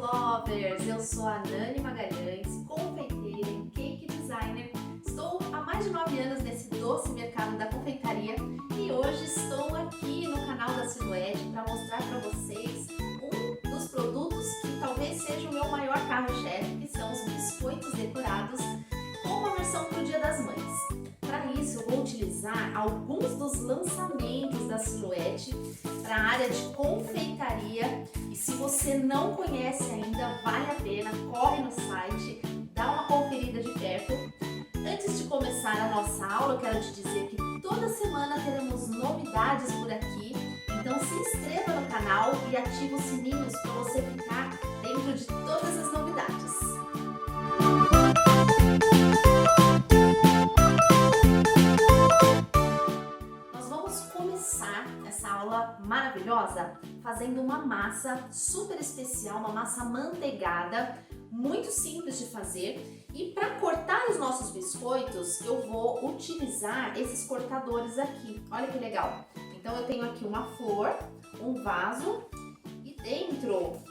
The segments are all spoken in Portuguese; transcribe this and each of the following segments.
lovers! Eu sou a Nani Magalhães, confeiteira e cake designer. Estou há mais de 9 anos nesse doce mercado da confeitaria e hoje estou aqui no canal da Silhouette para mostrar para vocês um dos produtos que talvez seja o meu maior carro-chefe, que são os biscoitos decorados com uma versão para o Dia das Mães. Para isso, eu vou utilizar alguns dos lançamentos da Silhouette para a área de confeitaria. E se você não conhece ainda, vale a pena, corre no site, dá uma conferida de perto. Antes de começar a nossa aula, eu quero te dizer que toda semana teremos novidades por aqui. Então se inscreva no canal e ative os sininhos para você ficar dentro de todas as novidades. Essa aula maravilhosa fazendo uma massa super especial, uma massa manteigada, muito simples de fazer. E para cortar os nossos biscoitos, eu vou utilizar esses cortadores aqui. Olha que legal! Então eu tenho aqui uma flor, um vaso e dentro eu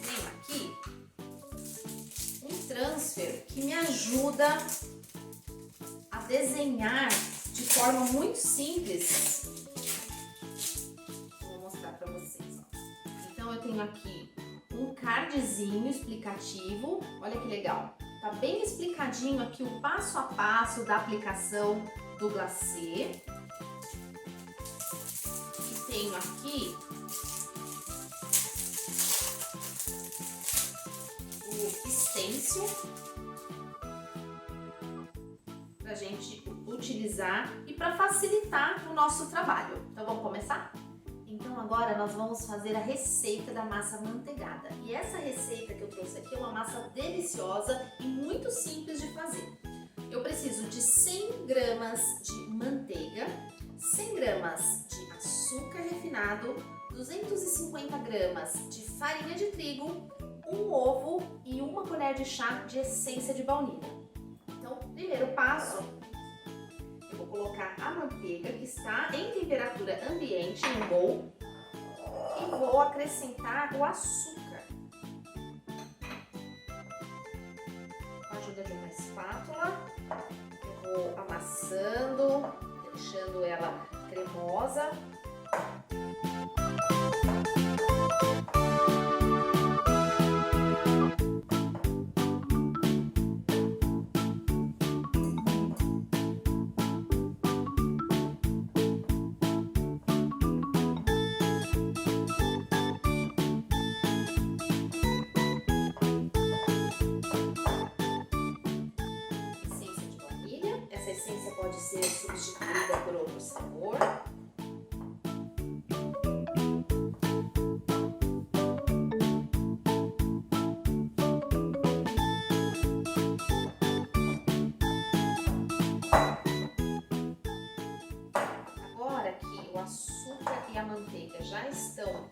tenho aqui um transfer que me ajuda a desenhar de forma muito simples. Vou mostrar para vocês. Ó. Então eu tenho aqui um cardzinho explicativo. Olha que legal. Tá bem explicadinho aqui o passo a passo da aplicação do glacê. E tenho aqui o stencil pra gente utilizar e para facilitar o nosso trabalho. Então vamos começar? Então agora nós vamos fazer a receita da massa manteigada. E essa receita que eu trouxe aqui é uma massa deliciosa e muito simples de fazer. Eu preciso de 100 gramas de manteiga, 100 gramas de açúcar refinado, 250 gramas de farinha de trigo, um ovo e uma colher de chá de essência de baunilha. Então, primeiro passo, eu vou colocar a manteiga que está em temperatura ambiente em um bowl e vou acrescentar o açúcar. Com a ajuda de uma espátula, eu vou amassando, deixando ela cremosa. Essa essência pode ser substituída por outro sabor. Agora que o açúcar e a manteiga já estão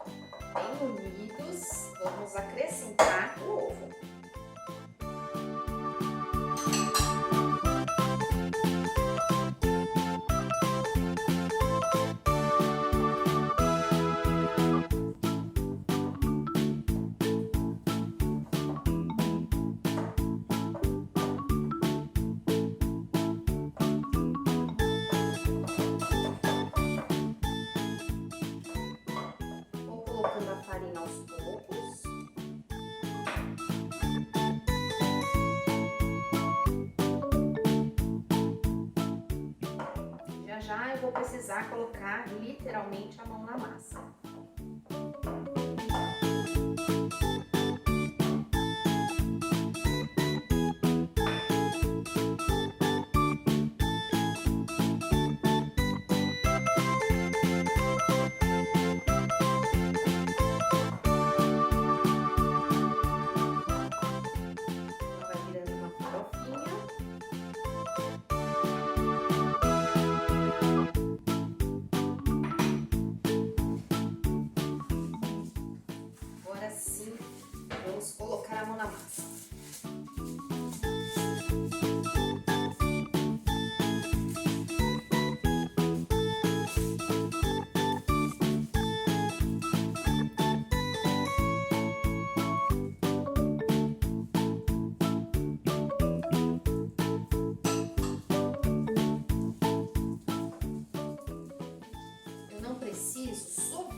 bem unidos, vamos acrescentar o ovo. Colocando a farinha aos poucos. Já eu vou precisar colocar literalmente a mão na massa. Vamos colocar a mão na massa.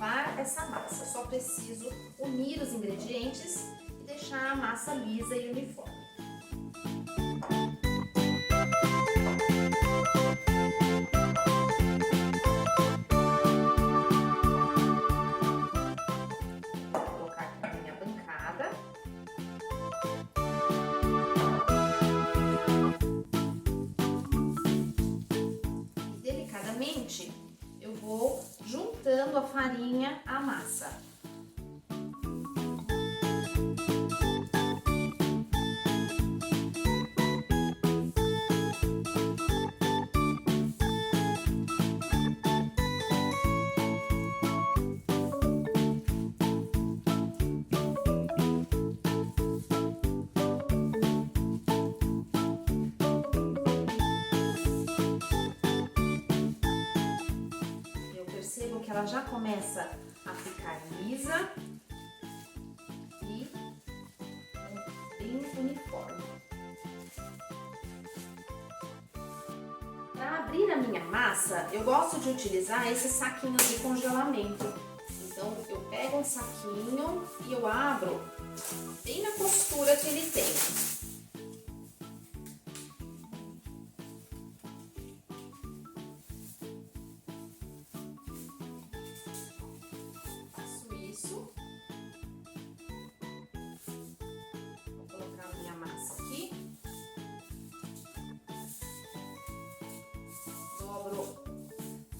lavar essa massa. Só preciso unir os ingredientes e deixar a massa lisa e uniforme. Vou colocar aqui na minha bancada. E delicadamente eu vou juntando a farinha à massa. Percebo que ela já começa a ficar lisa e bem uniforme. Para abrir a minha massa, eu gosto de utilizar esses saquinhos de congelamento. Então, eu pego um saquinho e eu abro bem na costura que ele tem. Vou colocar a minha massa aqui. Dobro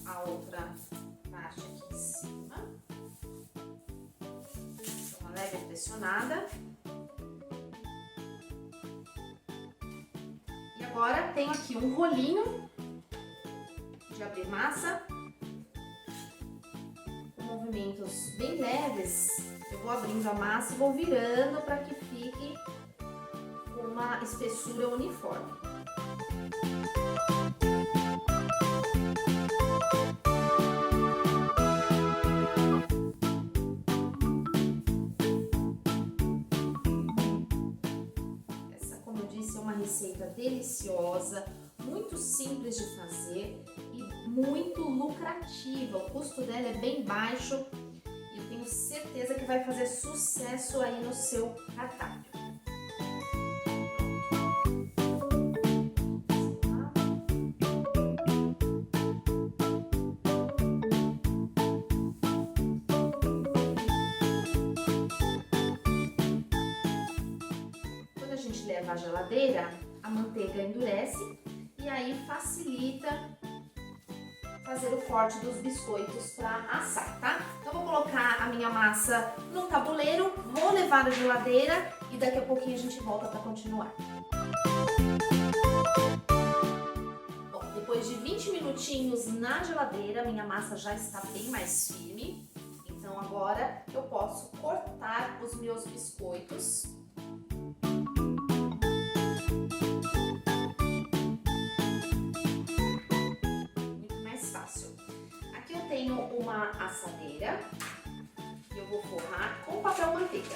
a outra parte aqui em cima. Dou uma leve pressionada. E agora tenho aqui um rolinho de abrir massa. Com movimentos bem leves, eu vou abrindo a massa e vou virando para que fique com uma espessura uniforme. Essa, como eu disse, é uma receita deliciosa, muito simples de fazer e muito lucrativa. O custo dela é bem baixo e eu tenho certeza que vai fazer sucesso aí no seu cardápio. Quando a gente leva à geladeira, a manteiga endurece e aí facilita fazer o corte dos biscoitos para assar, tá? Então vou colocar a minha massa no tabuleiro, vou levar à geladeira e daqui a pouquinho a gente volta para continuar. Bom, depois de 20 minutinhos na geladeira, minha massa já está bem mais firme. Então agora eu posso cortar os meus biscoitos. Tenho uma assadeira e eu vou forrar com papel manteiga.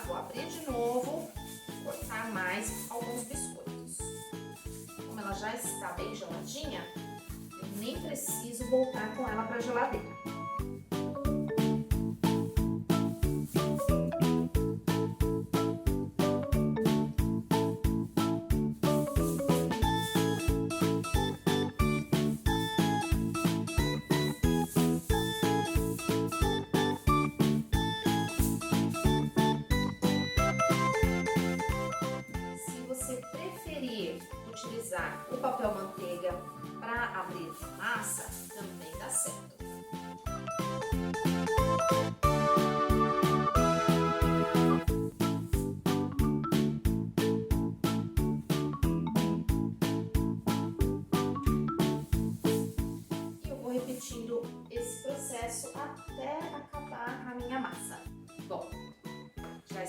Vou abrir de novo e cortar mais alguns biscoitos. Como ela já está bem geladinha, eu nem preciso voltar com ela para a geladeira. Utilizar o papel manteiga para abrir a massa também dá certo.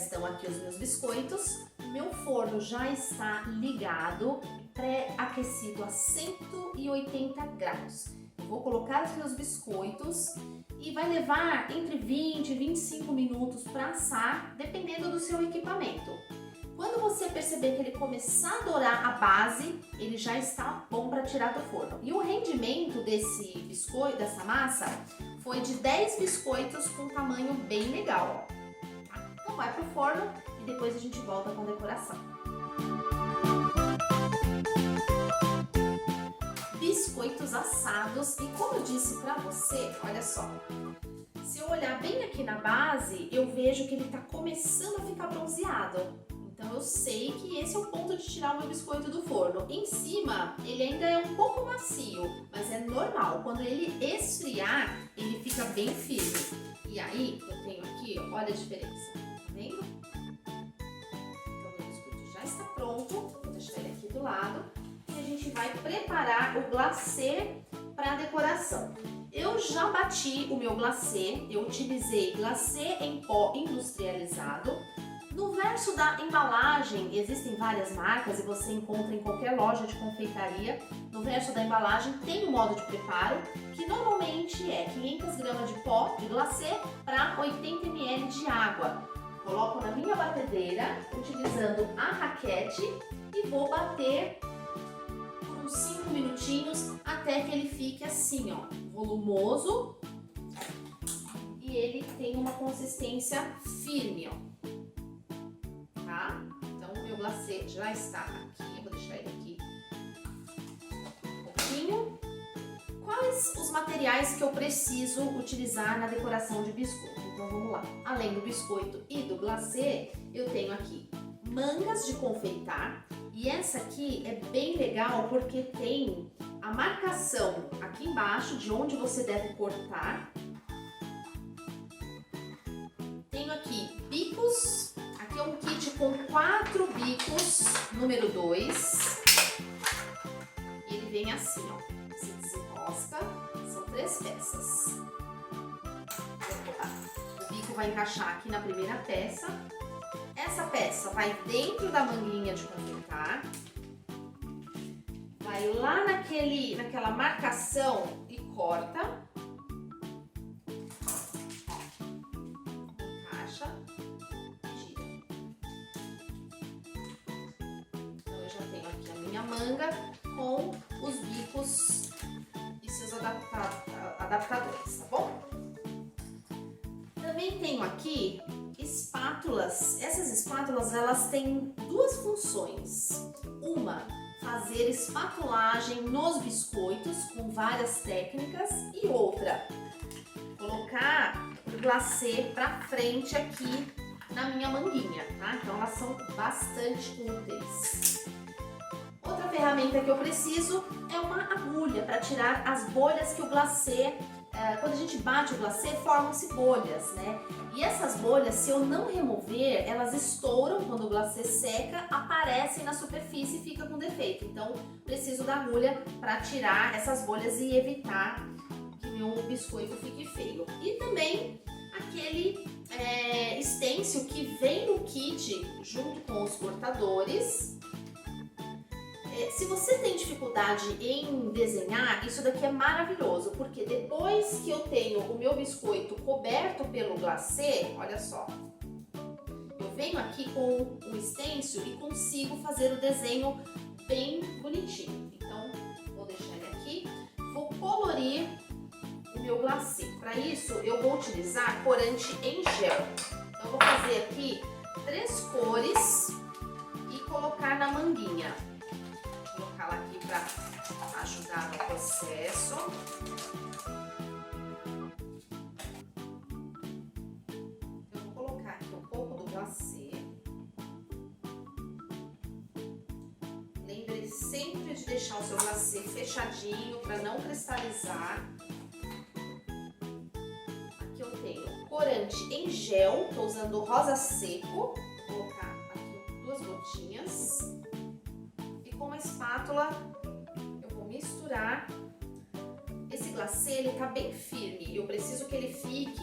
estão aqui os meus biscoitos. Meu forno já está ligado, pré-aquecido a 180 graus. Eu vou colocar os meus biscoitos e vai levar entre 20 e 25 minutos para assar, dependendo do seu equipamento. Quando você perceber que ele começar a dourar a base, ele já está bom para tirar do forno. E o rendimento desse biscoito, dessa massa, foi de 10 biscoitos com um tamanho bem legal. Ó. Então vai pro forno e depois a gente volta com a decoração. Biscoitos assados e como eu disse para você, olha só. Se eu olhar bem aqui na base, eu vejo que ele está começando a ficar bronzeado. Então eu sei que esse é o ponto de tirar o meu biscoito do forno. Em cima, ele ainda é um pouco macio, mas é normal. Quando ele esfriar, ele fica bem firme. E aí, eu tenho aqui, ó, olha a diferença. Tá vendo? Então o meu biscoito já está pronto. Vou deixar ele aqui do lado. E a gente vai preparar o glacê para a decoração. Eu já bati o meu glacê. Eu utilizei glacê em pó industrializado. No verso da embalagem, existem várias marcas e você encontra em qualquer loja de confeitaria. No verso da embalagem tem um modo de preparo, que normalmente é 500 gramas de pó de glacê para 80 ml de água. Coloco na minha batedeira, utilizando a raquete e vou bater por uns 5 minutinhos até que ele fique assim, ó, volumoso e ele tem uma consistência firme, ó. Tá? Então o meu glacê já está aqui, vou deixar ele aqui um pouquinho. Quais os materiais que eu preciso utilizar na decoração de biscoito? Então vamos lá. Além do biscoito e do glacê, eu tenho aqui mangas de confeitar e essa aqui é bem legal porque tem a marcação aqui embaixo de onde você deve cortar. Tenho aqui bicos. Aqui é um kit com 4 bicos, número 2. E ele vem assim, ó. Se desenrosca, são 3 peças. O bico vai encaixar aqui na primeira peça. Essa peça vai dentro da manguinha de confeitar. Vai lá naquela marcação e corta. Encaixa. Manga com os bicos e seus adaptadores, tá bom? Também tenho aqui espátulas. Essas espátulas, elas têm 2 funções. Uma, fazer espatulagem nos biscoitos com várias técnicas e outra, colocar o glacê pra frente aqui na minha manguinha, tá? Então elas são bastante úteis. Outra ferramenta que eu preciso é uma agulha para tirar as bolhas que o glacê, quando a gente bate o glacê, formam-se bolhas, né? E essas bolhas, se eu não remover, elas estouram quando o glacê seca, aparecem na superfície e fica com defeito. Então, preciso da agulha para tirar essas bolhas e evitar que meu biscoito fique feio. E também aquele stencil que vem no kit junto com os cortadores. Se você tem dificuldade em desenhar, isso daqui é maravilhoso, porque depois que eu tenho o meu biscoito coberto pelo glacê, olha só, eu venho aqui com o stencil e consigo fazer o desenho bem bonitinho. Então, vou deixar ele aqui, vou colorir o meu glacê. Para isso, eu vou utilizar corante em gel. Então, eu vou fazer aqui 3 cores e colocar na manguinha. Vou colocar ela aqui para ajudar no processo. Eu vou colocar aqui um pouco do glacê. Lembre sempre de deixar o seu glacê fechadinho para não cristalizar. Aqui eu tenho corante em gel, estou usando rosa seco. Vou colocar aqui 2 gotinhas. Com uma espátula eu vou misturar. Esse glacê, ele tá bem firme, eu preciso que ele fique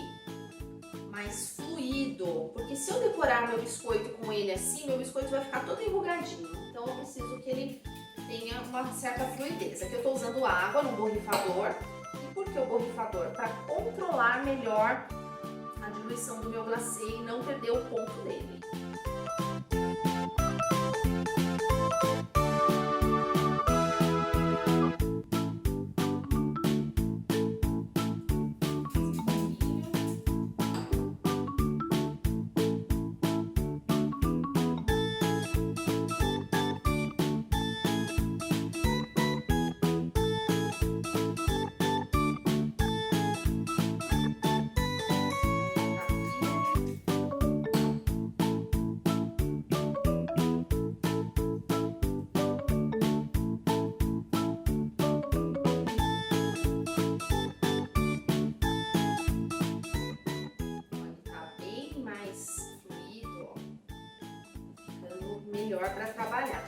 mais fluido. fluido, porque se eu decorar meu biscoito com ele assim, meu biscoito vai ficar todo enrugadinho. Então eu preciso que ele tenha uma certa fluidez. Aqui eu tô usando água no borrifador. E por que o borrifador? Para controlar melhor a diluição do meu glacê e não perder o ponto dele. Melhor para trabalhar.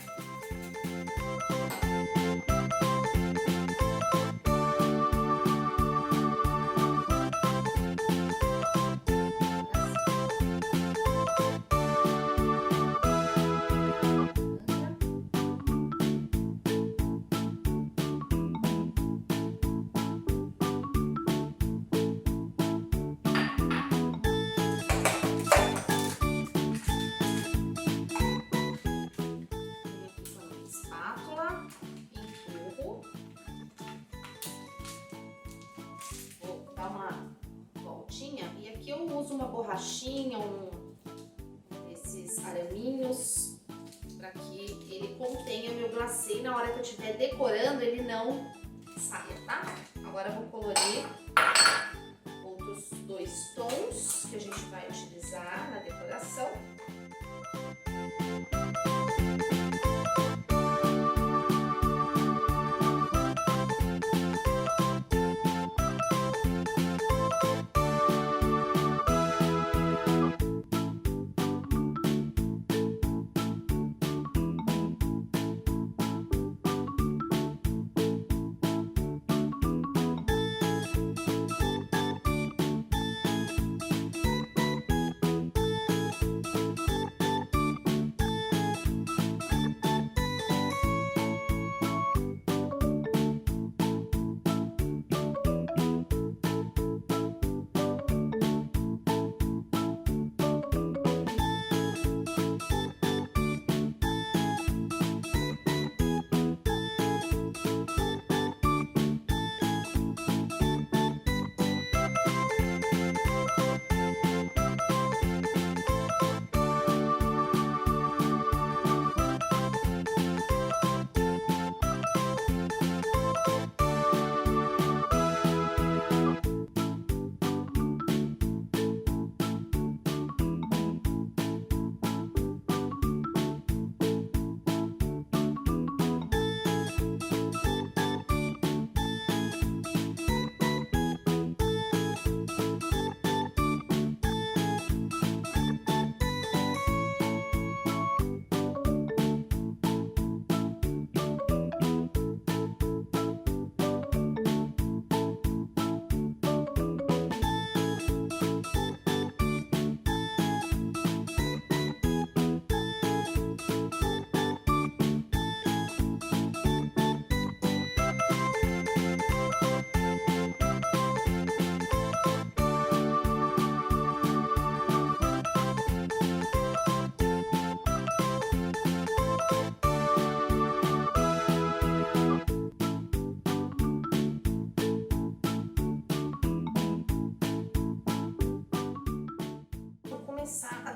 E aqui eu uso uma borrachinha, esses araminhos, para que ele contenha meu glacê e na hora que eu estiver decorando ele não saia, tá? Agora eu vou colorir outros 2 tons que a gente vai utilizar na decoração.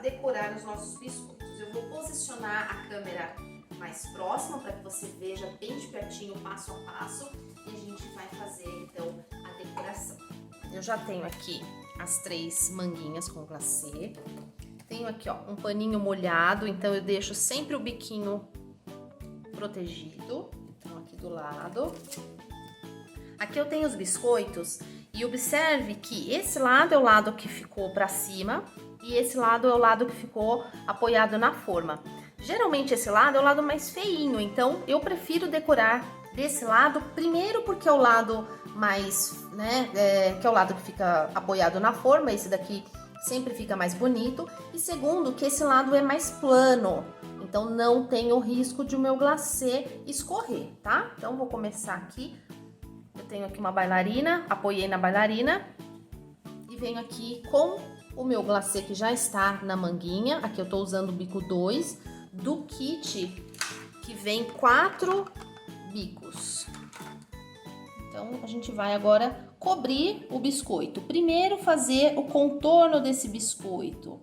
Decorar os nossos biscoitos. Eu vou posicionar a câmera mais próxima para que você veja bem de pertinho, passo a passo, e a gente vai fazer então a decoração. Eu já tenho aqui as 3 manguinhas com glacê. Tenho aqui, ó, um paninho molhado, então eu deixo sempre o biquinho protegido. Então aqui do lado. Aqui eu tenho os biscoitos e observe que esse lado é o lado que ficou para cima e esse lado é o lado que ficou apoiado na forma. Geralmente esse lado é o lado mais feinho, então eu prefiro decorar desse lado, primeiro porque é o lado mais, que é o lado que fica apoiado na forma. Esse daqui sempre fica mais bonito. E segundo, que esse lado é mais plano, então não tem o risco de o meu glacê escorrer, tá? Então vou começar aqui. Eu tenho aqui uma bailarina, apoiei na bailarina e venho aqui com o meu glacê que já está na manguinha. Aqui eu tô usando o bico 2 do kit, que vem 4 bicos. Então a gente vai agora cobrir o biscoito. Primeiro fazer o contorno desse biscoito.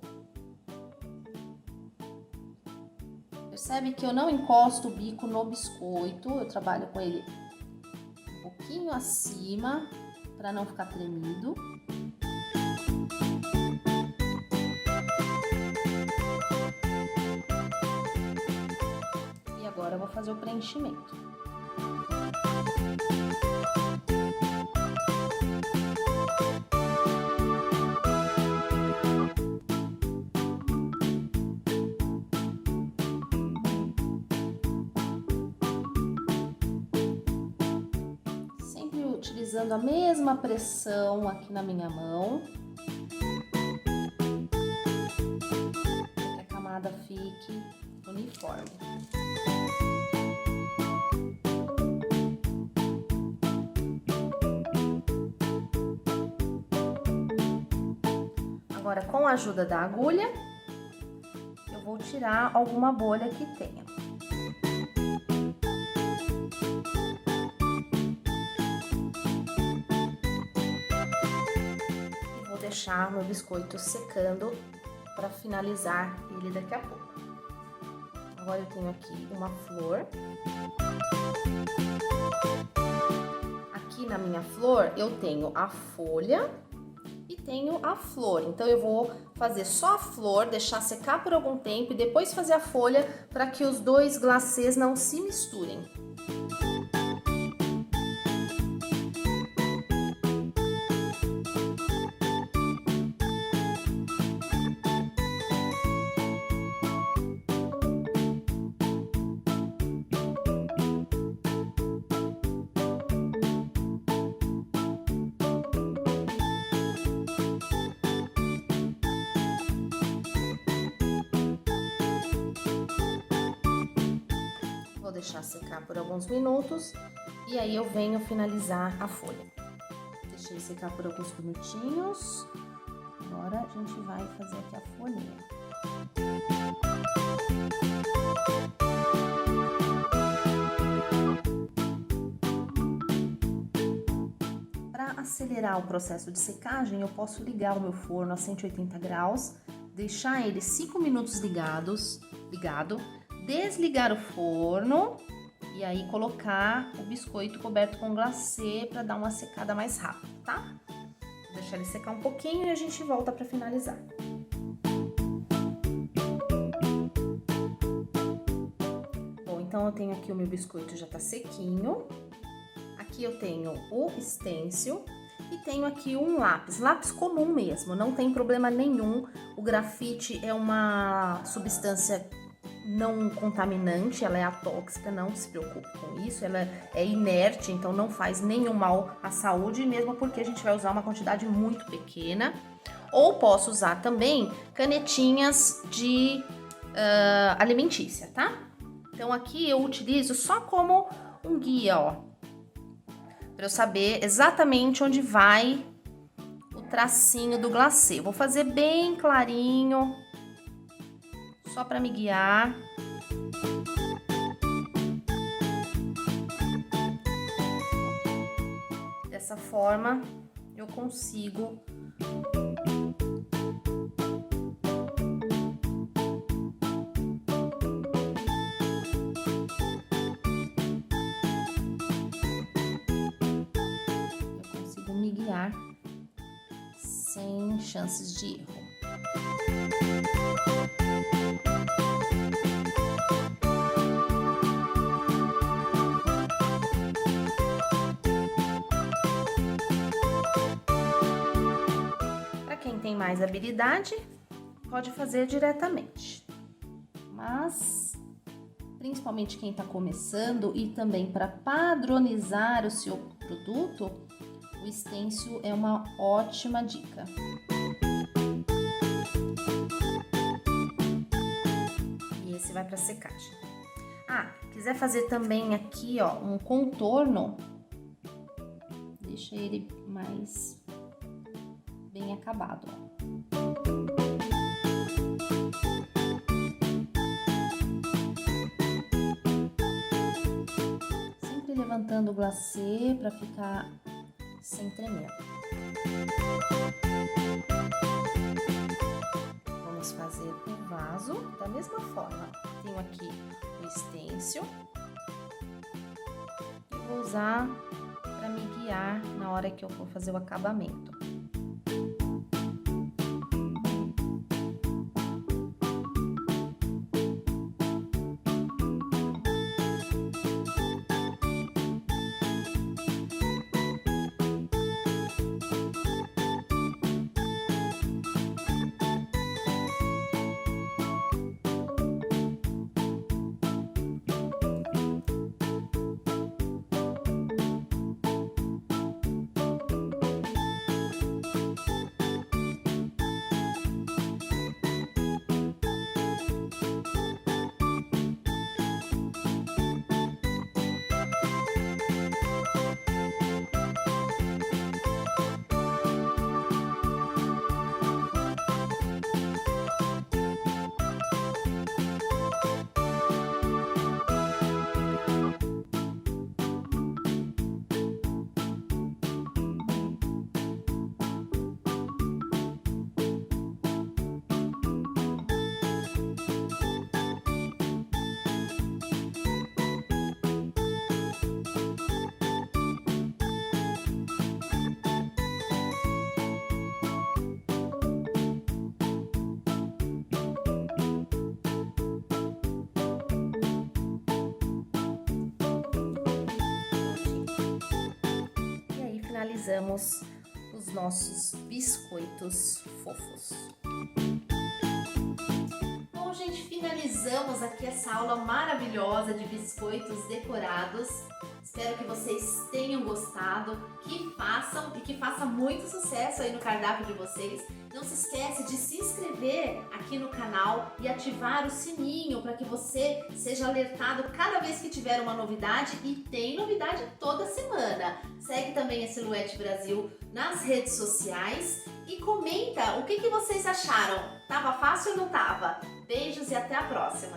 Percebe que eu não encosto o bico no biscoito, eu trabalho com ele um pouquinho acima para não ficar tremido. E agora eu vou fazer o preenchimento. Utilizando a mesma pressão aqui na minha mão, para que a camada fique uniforme. Agora, com a ajuda da agulha, eu vou tirar alguma bolha que tenha. Deixar meu biscoito secando para finalizar ele daqui a pouco. Agora eu tenho aqui uma flor. Aqui na minha flor eu tenho a folha e tenho a flor. Então eu vou fazer só a flor, deixar secar por algum tempo e depois fazer a folha para que os dois glacês não se misturem. Vou deixar secar por alguns minutos e aí eu venho finalizar a folha. Deixei secar por alguns minutinhos. Agora a gente vai fazer aqui a folhinha. Para acelerar o processo de secagem, eu posso ligar o meu forno a 180 graus, deixar ele 5 minutos ligado, desligar o forno e aí colocar o biscoito coberto com glacê para dar uma secada mais rápida, tá? Vou deixar ele secar um pouquinho e a gente volta para finalizar. Bom, então eu tenho aqui o meu biscoito já tá sequinho. Aqui eu tenho o stencil e tenho aqui um lápis comum mesmo, não tem problema nenhum. O grafite é uma substância não contaminante, ela é atóxica, não se preocupe com isso, ela é inerte, então não faz nenhum mal à saúde, mesmo porque a gente vai usar uma quantidade muito pequena. Ou posso usar também canetinhas de alimentícia, tá? Então aqui eu utilizo só como um guia, ó, para eu saber exatamente onde vai o tracinho do glacê. Vou fazer bem clarinho, só para me guiar. Dessa forma, eu consigo me guiar sem chances de erro. Para quem tem mais habilidade, pode fazer diretamente, mas principalmente quem está começando e também para padronizar o seu produto, o stencil é uma ótima dica. vai para secagem. Ah, quiser fazer também aqui, ó, um contorno, deixa ele mais bem acabado, ó. Sempre levantando o glacê para ficar sem tremer. Vamos fazer o vaso da mesma forma. Tenho aqui o stencil e vou usar para me guiar na hora que eu for fazer o acabamento. Finalizamos os nossos biscoitos fofos. Bom, gente, finalizamos aqui essa aula maravilhosa de biscoitos decorados. Espero que vocês tenham gostado, que façam e que faça muito sucesso aí no cardápio de vocês. Não se esquece de se inscrever aqui no canal e ativar o sininho para que você seja alertado cada vez que tiver uma novidade, e tem novidade toda semana. Segue também a Silhouette Brasil nas redes sociais e comenta o que vocês acharam. Tava fácil ou não tava? Beijos e até a próxima!